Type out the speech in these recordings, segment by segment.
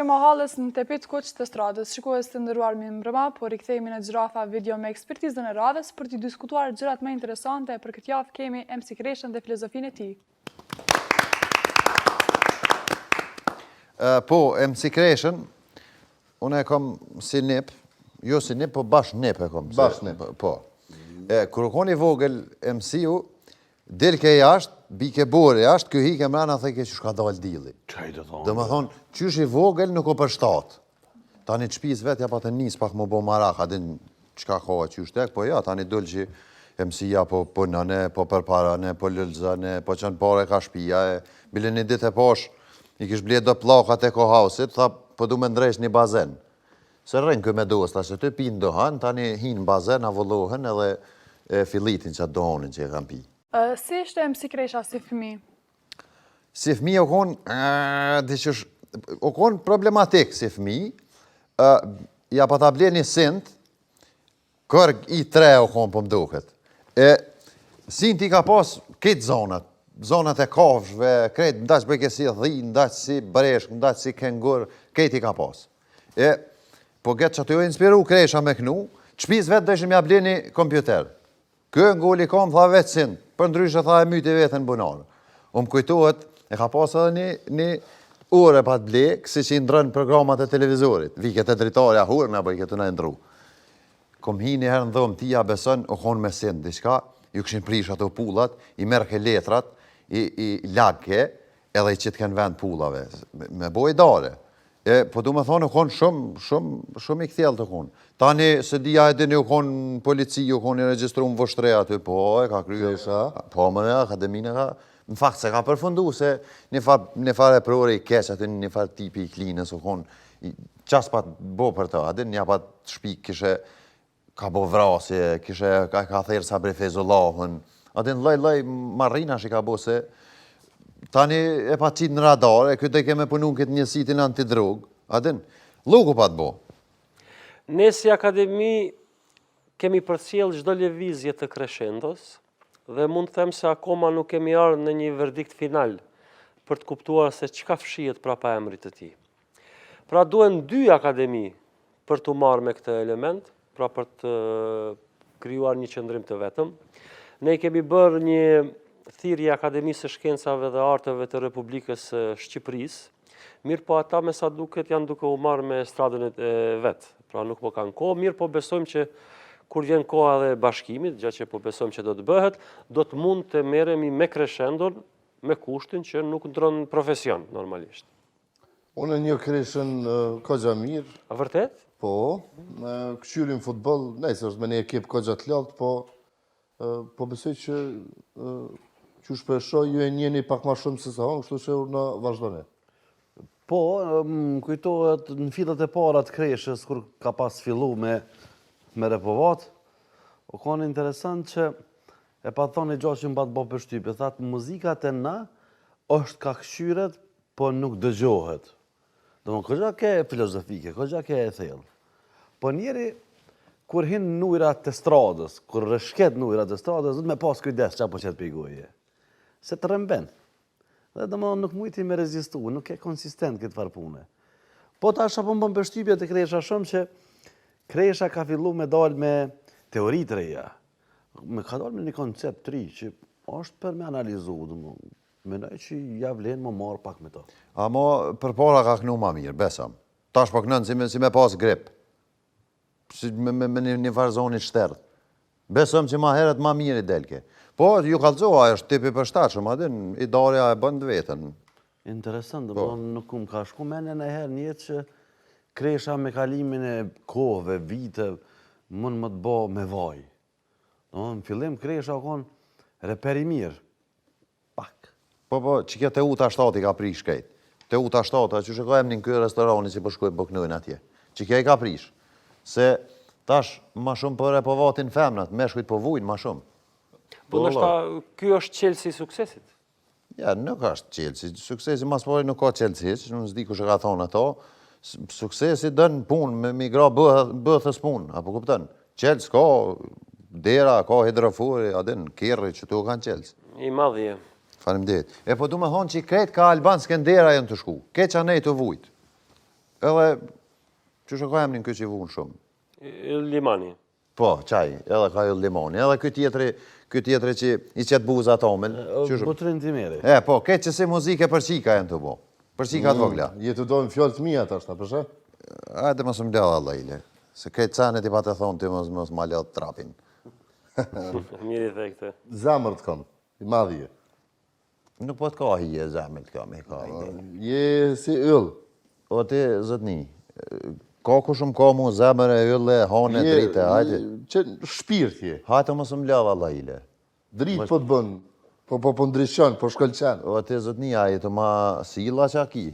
mahallës në tepit Kuq të stradës. Shikues të nderuar mi mbrëma, po rikthehemi në Xhirafa video me ekspertizën e radhës për të diskutuar gjërat më interesante. Për këtë javë kemi MC Kreshën dhe filozofinë e tij. Po, MC Kreshën, unë e kom si nip, jo si nip, po bash nip e kom. Bash nip. Po. Kër u koni vogël MC-u, delke jashtë, bike bore jashtë, kjo hike mrena thej ke që shka dal dili. Dhe më thonë, qysh i vogël nuk o për shtatë. Tani të shpis vetë, ja pa të njës pak më bo marak, adin qka koha qysh tek, po ja, tani dëllë që MC-ja po nëne, po përparane, po lëllzane, po qënë pare ka shpia, bile një dit e posh, i kish blje do plakat e kohausit, tha, po du me ndrejsh një bazen. Se rrën këj me dosta, se të pinë dohan, tani hinë bazen, avollohen edhe filitin që atë dohonin që e kam pi. Si ishte MC Kresha si fëmi? Si fëmi o konë problematik si fëmi, ja pa ta ble një sint, kërg i 3 o konë për mduket. Sint i ka pas këtë zonat e kafshve, kretë ndaq bëjke si dhi, ndaq si breshk, ndaq si kengur, këtë i ka pas. Po këtë që të jo inspiru Kresha me kënu, qpis vetë dëshim ja ble një kompjuter. Kë ngulli kom, tha vetë sint, për ndryshë tha e myti vetën bunarë. Më kujtohet, e ka pas edhe një ure pa të ble, kësi që i ndrën programat e televizorit. Viket e dritarja hurë, në bëj këtë në ndru. Kom hi një herë në dhëmë tia besën, o konë me sint, diçka, ju këshin prish ato pullat, i merke letrat, i lagke, edhe i qitë kënë vend pullave, me boj dare. Po du me thonë, u konë shumë i këthjel të konë. Tani, se dija e dini u konë polici, u konë i registru në vështreja të, po, e ka kryo, po, më në akademine ka, në fakt se ka përfundu, se një farë e prore i keq, atë një farë tipi i klinës, u konë, qas pa të bo për të, adin, një pa të shpik, kishe, ka bo vrasje, kishe, ka thirë sa brefezullahën, adin, loj, marrina shi ka bo se, tani e pa qitë në radar, e këtë e keme punu në këtë njësitin antidrog, adin, luku pa të bo. Ne si akademi kemi përcjell çdo lëvizje të Crescendos dhe mund të them se akoma nuk kemi ardhur në një verdikt final për të kuptuar se çka fshihet prapa emrit të tij. Pra duhen 2 akademi për të marrë me këtë element, pra për të krijuar një qëndrim të vetëm. Ne kemi bërë një thirrje Akademisë së Shkencave dhe Arteve të Republikës së Shqipërisë, mirë po ata me sa duket janë duke u marrë me stradën e vetë. Pra nuk po kanë kohë, mirë po besojmë që kur vjen koha dhe bashkimit, gjatë që po besojmë që do të bëhet, do të mund të merremi me Crescendon me kushtin që nuk ndron profesion normalisht. Unë një Kreshën kogja mirë. A vërtet? Po, këshyrim futbol, nejse është me një ekip kogja të lartë, po besoj që që shpeshoj ju e njeni pak ma shumë se sa honë, kështu që në vazhdojnë. Po, më kujtohet në fillet e para të Kreshës, kur ka pas fillu me repovat, o konë interesant që e pa thonë i gjatë që më batë bo për shtypje, thatë muzikat e na është ka këshyret, po nuk dëgjohet. Do më këgja ke filozofike, këgja ke e thellë. Po njeri, kur hinë në ujrat të stradës, kur rëshket në ujrat të stradës, dhëtë me pas kujdes që apo qëtë pejgoje. Se të rëmben. Dhe dhe më nuk mujti me rezistu, nuk e konsistent këtë farpune. Po ta shë apë më bëm për shtypje të Kresha shumë që Kresha ka fillu me dalë me teori të reja. Ka dalë me një koncept të ri që është për me analizu, menoj që ja vlenë më marë pak me to. Amo për para ka kënu ma mirë, besam. Tash po kënën si me pas grip. Me një farzonit shterdh. Besam që ma heret ma mirë i delke. Po, ju kalzoha, është tipi përshtatshëm, adin, i darja e bënd vetën. Interesant, dhe nuk më ka shku mene në herë njëtë që Kresha me kalimin e kohëve, vite, mund më të bo me vaj. Në fillim, Kresha o konë reperi mirë. Pak. Po, që kjo Teuta 7 i ka prish kejt. Teuta 7, që që ka emnin kërë restorani që përshkojnë bëknojnë atje. Që kjo i ka prish. Se tash ma shumë për repovatin femnat, me shkujt po vujnë ma shumë. Po nështë kjo është qelësi i suksesit? Ja, nuk është qelësi. Suksesi mas pari nuk ka qelësi, që nuk zdi ku që ka thonë ato. Suksesi dënë punë, me migra bëthës punë, apo kuptën. Qelës ka dera, ka hidrofuri, adin, kjerri që tu kanë qelës. I madhje. Faleminderit. Po du me thonë që i kretë ka Alban Skendera jenë të shku. Keqa nej të vujtë. Edhe, që shë ka emnin këtë që i vunë shumë? Limani. Po, qaj, edhe ka ju limoni. Edhe këtë tjetëri që i qëtë buza tomel. Butrin Timeri. Po, këtë që si muzike për qika e në të bo. Për qika të vogla. Jetë dojnë fjallë të mija të ashta, përshë? Ajde mësë më leo Allah ile. Se këtë canet i pa të thonë të mësë më leo të trapin. Mirë i the këtë. Zemër të kam, i madhije. Nuk po të ka hije zemër të kam, ka hije. Je si yll. O ti, zëtni, ka ku shumë ka mu zemër e ylle, hane, drite, hajde. Që shpirt je. Hajte mësë më leo Allah ile. Dritë po të bënë, po ndryshon, po shkëllqen. O ti, zëtni, aje të ma sila që a ki.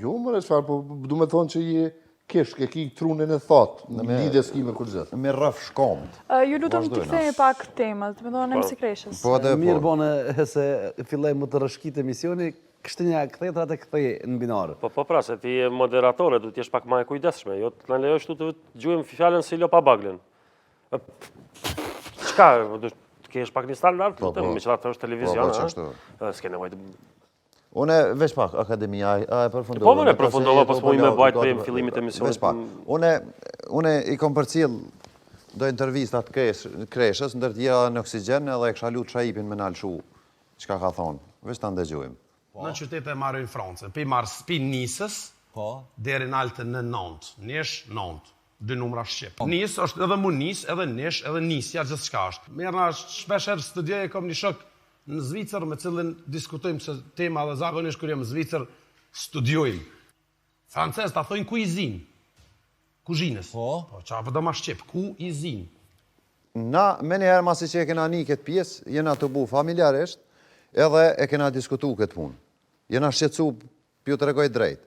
Jo, mërë, qëfar, po du me thonë që je kesh, ke ki trunin e thotë, në lidhe s'ki me kur gjithë. Me rëf shkomt. Ju lutëm të kthejmë pak temët, me thonë MC Kreshës. Po dhe Mirë po. bone se filloj më të rëshkit emisioni, kështë një këthetrat e këthej në binarë. Po pra, se ti je moderatore, du t'jesh pak ma e kujdeshme. Jo të në lejosh tu të gjujmë fjallën si lo pa baglën. Qka, kesh pak një standard? Me qëra të është televizion, s'ke nevojt. Une veç pak, akademia, a e përfundova. Po më ne përfundova, pas mu i me bajt për fillimit e misionit. Veç pak. Une i kom përcil do intervistat Kreshës, ndër tjera në Oksigen, edhe e kësha lutë Shaipin me nalëshu, qka ka thonë. Veç të ndëgjujmë. Në qytete e marrojnë Francën, pi Nisës, deri në Altën në Nantes. Nesh, Nantes. 2 numra Shqip. Nis është edhe mu Nis, edhe Nesh, edhe Nisja, gjithë shka është. Merna shpesher studioj e kom një shok në Zvicër, me cilën diskutojmë se tema dhe zakonisht kër jem në Zvicër, studiojmë. Francez ta thojnë cuisine. Kuzhinës. Po, qa për do ma Shqip, cuisine. Na, me njëherë masi që e kena një këtë pjesë, jena të bu familjarisht, edhe e kena diskutu këtë punë. Jena shqetsu, pjo të regoj drejt.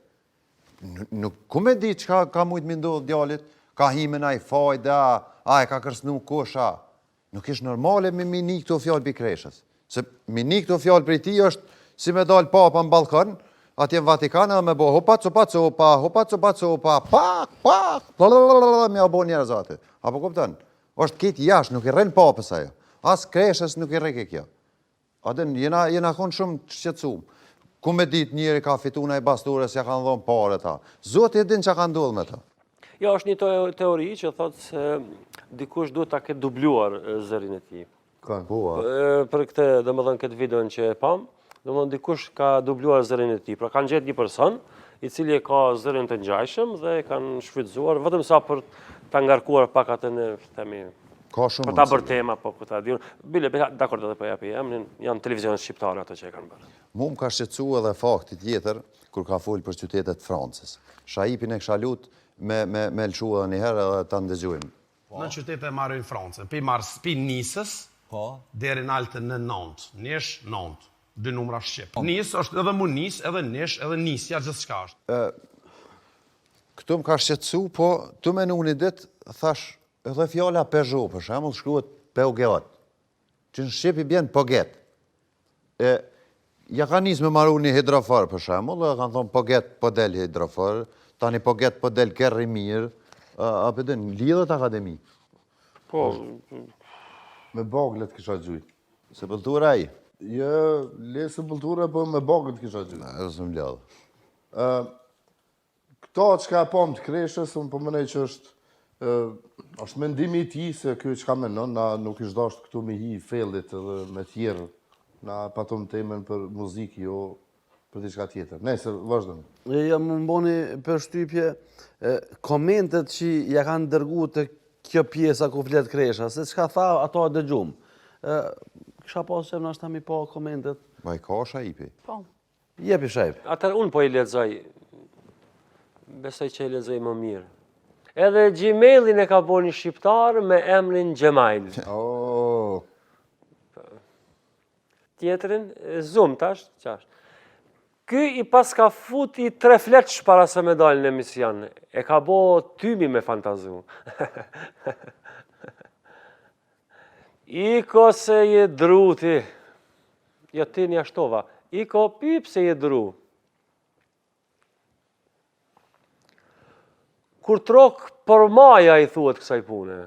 Nuk ku me di që ka mujtë mi ndodhë djallit, ka hime na i fajt, a e ka kërsnu kusha. Nuk ishë normale me mini këto fjallë për Kreshës. Se mini këto fjallë për ti është si me dalë papa në Balkan, atje në Vatikan edhe me bo hopa, me abo njerëz atë. Apo kupton? Është këtë jashtë, nuk i rrenë papës ajo. As Kreshës nuk i rreke kjo. Adën, jena konë shumë të shqetsum. Ku me ditë njëri ka fitu në i bastures, ja kanë dhonë pare ta. Zotë e din që ka ndodhë me ta. Jo, është një teori që thotë se dikush duhet ta ketë dubluar zërin e tij. Për këtë, domethënë këtë videon që e pam, domethënë dikush ka dubluar zërin e tij. Pra kanë gjetë një person i cili e ka zërin të ngjajshëm dhe e kanë shfrytzuar vetëm sa për ta ngarkuar pak atë në themi. Ka shumë. Për ta bërë tema, po ku ta diun. Bile, dakor do të po japi emrin, janë televizionet shqiptare ato që e kanë bërë. Mu më ka shqetsu edhe fakti tjetër, kur ka folë për qytetet Francës. Shaipin e kësha lutë me lëshu edhe njëherë edhe ta ndëgjujmë. Në qytete e marrojnë Francën, pi Nisës, deri në Altën në Nantes. Nesh, Nantes. 2 numra Shqip. Nis është edhe mu Nis, edhe Nesh, edhe Nisja, gjithë shka është. Këtu më ka shqetsu, po të menu një ditë, thash, edhe fjalla Peugeot, për shemull, shkruhet Peugeot, që në Shqip i bjen Poget. Ja ka njësë me maru një hidrofor, për shemull, dhe kanë thonë Poget, po del hidrofor, tani Poget, po del kerri mirë, a përdin, lidhët akademi. Po, Me baglet kisha gjujt. Se pëlltura i? Jo, le se pëlltura, po me baglet kisha gjujt. E së më lodhë. Këta që ka e pam të Kreshës, unë përmenej që është mendimi i ti se kjo që ka menon, na nuk ishtë dashtë këtu me hi fellit edhe me tjerë, na patum temen për muzikë, jo për diçka tjetër. Nëse, vazhdojmë. Jam më mboni për shtypje komentet që ja kanë dërgu të kjo pjesa ku flet Kresha, se çka tha ato dëgjum. Kisha pasur në ashtë mi po komentet. Vaj ka Shaipi? Po. Jepi Shaip. atër unë po i lexoj. Besoj që i lexoj më mirë. Edhe Gmailin e ka bo një shqiptar me emrin Gjemail. Tjetërin, Zoom tash, qash. Ky i pas ka futi 3 fletsh para se me dalë në emision. E ka bo tymi me fantazu. Iko se je dru ti. Jo ti një ashtova. Iko pip se je dru. Kur trok për maja i thuhet kësaj pune.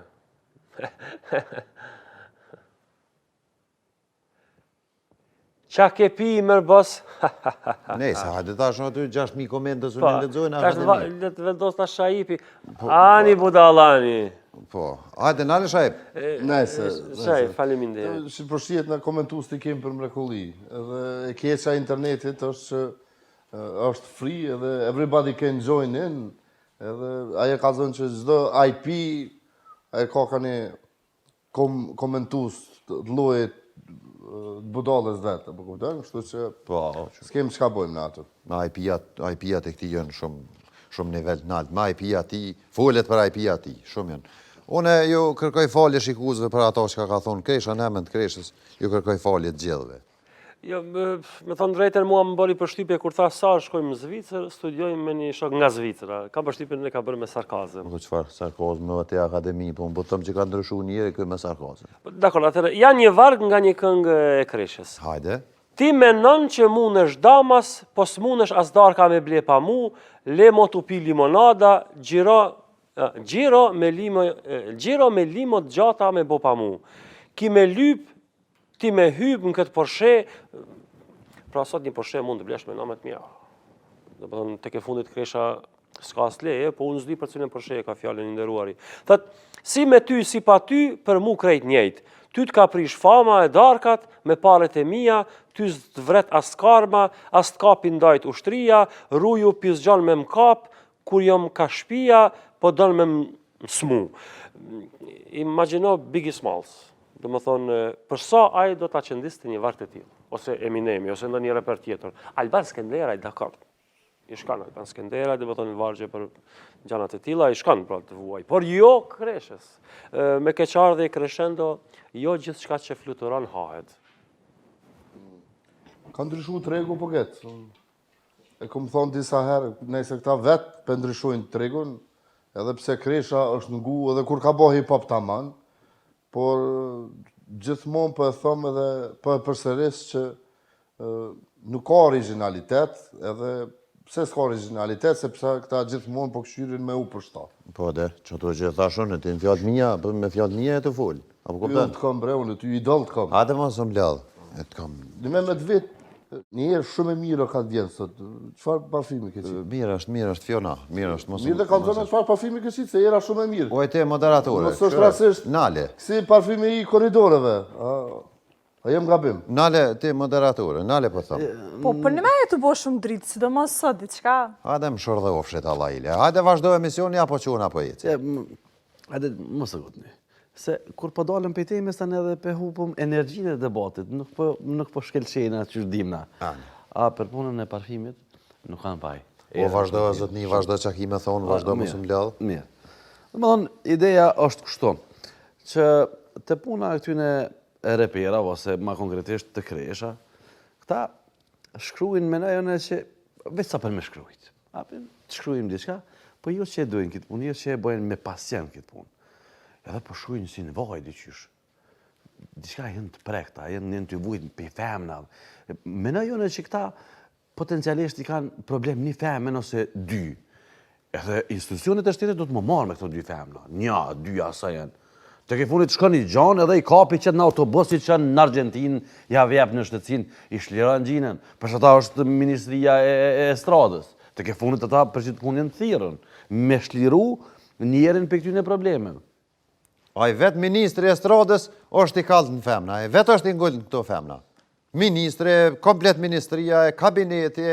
qa ke pi mërë bos? Nese, hajde tash aty 6.000 komentës unë lexojnë akademi. Le të vendos ta shajipi. Ani budallani. Po, hajde nale Shajip. Nese. Shajip, faleminderit. Si përshjet në komentus të kemë për mrekulli. Edhe e keqa internetit është që është free edhe everybody can join in. Edhe aje ka zënë që çdo IP e ka një komentus të llojet budallës vetë, po kupton? Kështu që Po, s'kem çka bëjmë në atë. me IP-at e këtij janë shumë nivel të lartë. Me IP-at ti, folet për IP-at ti, shumë janë. Unë ju kërkoj falje shikuesve për ato që ka thonë Kresha, në emën të Kreshës, ju kërkoj falje të gjithëve. Jo, me thonë drejtën mua më bëri përshtypje kur tha sa shkojmë në Zvicër, studiojmë me një shok nga Zvicra. Ka përshtypjen ne ka bërë me sarkazëm. Po çfarë sarkazm në atë akademi, po më them që ka ndryshuar një herë kë me sarkazm. Dakor, atëherë janë një varg nga një këngë e Kreshës. Hajde. Ti menon që munesh damas, po s'munesh as darka me ble pa mu, le mo t'u pi limonada, gjiro me limo gjata me bo pa mu. Ki me lyp, ti me hyp në këtë Porsche, pra sot një Porsche mund të blesh me namet mja. Dhe përthën, tek e fundit Kresha s'ka as leje, po unë s'di për cilën Porsche ka fjallën i nderuari. Thët, si me ty, si pa ty, për mu krejt njejt. Ty t'ka prish fama e darkat, me paret e mija, ty s'të vret as karma, as t'kapin ndajt ushtria, ruju pizgjon me m'kap, kur jom ka shpia, po don me m'smu. Imagjino Biggie Smalls. Do më thonë, përsa ai do t'a qëndiste një vartë të tillë, ose Eminemi, ose ndonjë reper tjetër. Alban Skenderaj, dakord. I shkan Alban Skenderaj, do më thonë vargje për gjanat e tilla, i shkan pra të vuaj. Por jo Kreshës. Me keqardhje Crescendo, jo gjithçka që fluturon hahet. Ka ndryshuar tregu po ketë. E kom thonë disa herë, nëse këta vetë për ndryshojnë tregun, edhe pse Kresha është në ngu, edhe kur ka bo hip-hop taman, por gjithmonë për e thëmë edhe për përsëris që nuk ka originalitet, edhe pse s'ka originalitet, sepse këta gjithmonë po këshyrin me u përshtat. Po dhe, që të gjithë thashën, e ti në fjallë mija, me fjallë mija e të full. Apo Ty kuptan? të kam bre, unë ty idol të kam. Hajde ma së mbledh. E të kam... Dime me të vetë, njëherë shumë e mirë ka të vjenë sot. Qëfar parfimi ke qitë? Mirë është Fiona, mirë është mos... Mirë dhe kam zonë qëfar parfimi ke qitë, se era shumë e mirë. O e te moderatore. Nësë është rasisht, Nale. kësi parfimi i koridoreve. A jem gabim. Nale, te moderatore, nale po thëmë. Po, për në me e të bo shumë dritë, sidomos sot, diçka. Hajde më shordhe ofshet Allah ile. Hajde vazhdo emisioni, apo që unë apo jeci. Hajde, mos e gotni. Se kur po dalëm për temës tani edhe pe hupëm energjinë e debatit, nuk po shkelqena që dimna. A për punën e parfimit, nuk kanë paj. O vazhdo, zotni, vazhdo që ki me thonë, vazhdo më së mbledh. Mirë. Dhe më thonë, ideja është kështu, që të puna e këtyne e repera, ose ma konkretisht të Kresha, këta shkruin me nejone që, veç sa për me shkrujt. Të shkrujim diçka, po jo që e dojnë këtë punë, jo që e bojnë me pasjen këtë punë. Edhe po shkrujnë si në vaj diqysh. Diçka jenë të prekta, jenë të vujtë për femna. Me nejone që këta potencialisht i kanë problem një femen ose dy. Edhe institucionet e shtetit do të më marrë me këto dy femna. Nja, dy asa jenë. Të ke funit shkon i gjanë edhe i kapi qëtë në autobusit që në Argentinë, ja vjep në shtetësin, i shliran gjinën. Përshë ata është Ministria e Estradës. Të ke funit ata për që të punin thirën. Me shliru njerën për këtyne problemet. Ai vetë Ministri e Estradës është i kallë në femna, ai vetë është i ngullë në këto femna. Ministri, komplet ministria, kabineti,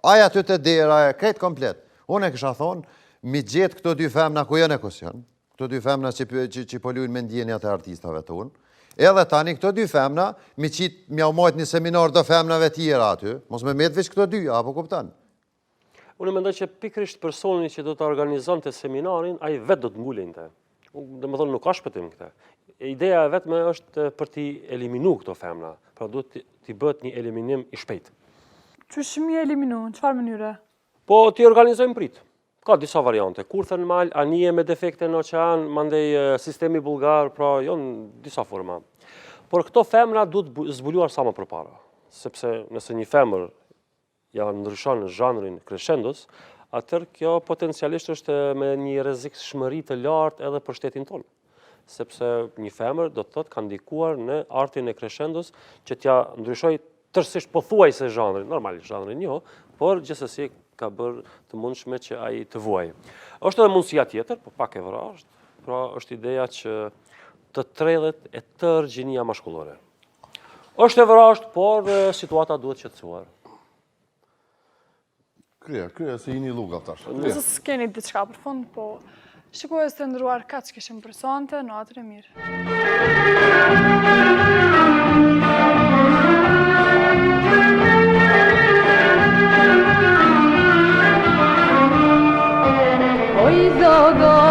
aja të të dera, krejt komplet. Unë e kësha thonë, mi gjetë këto dy femna ku jënë e kusion, këto dy femna që polujnë me ndjenjat e artistave të unë, edhe tani këto dy femna, mi qitë mja umojt një seminar do femnave tjera aty, mos me metë veç këto dy, apo kuptan? Unë mendoj që pikrisht personi që do të organizon të seminarin, ai vetë do të ngullin të. Dhe më thonë nuk ka shpëtim këte. Ideja e vetme është për t'i eliminu këto femna, pra duhet t'i bët një eliminim i shpejt. Që shmi eliminu, në qëfar mënyre? Po t'i organizojmë prit. Ka disa variante. Kurthën mal, anije me defekte në oqean, mandej sistemi bulgar, pra jonë disa forma. Por këto femna duhet zbuluar sa më përpara. Sepse nëse një femër ja ndryshon në zhanrin Crescendos, atër kjo potencialisht është me një rrezik shmëri të lartë edhe për shtetin tonë. Sepse një femër do të thotë ka ndikuar në artin e Crescendos që t'ja ndryshoj tërësisht pothuaj se zhanrin, normalisht zhanrin jo, por gjithsesi ka bërë të mundshme që ai të vuajë. Është edhe mundësia tjetër, po pak e vrasht, pra është ideja që të trellet e tërë gjinia mashkullore. Është e vrasht, por situata duhet qetësuar. Krye, se jini luga tash. Nëse s'keni diçka për fund, po shikues të nderuar, kaq kishim për sonte, natën e mirë. Oj zogo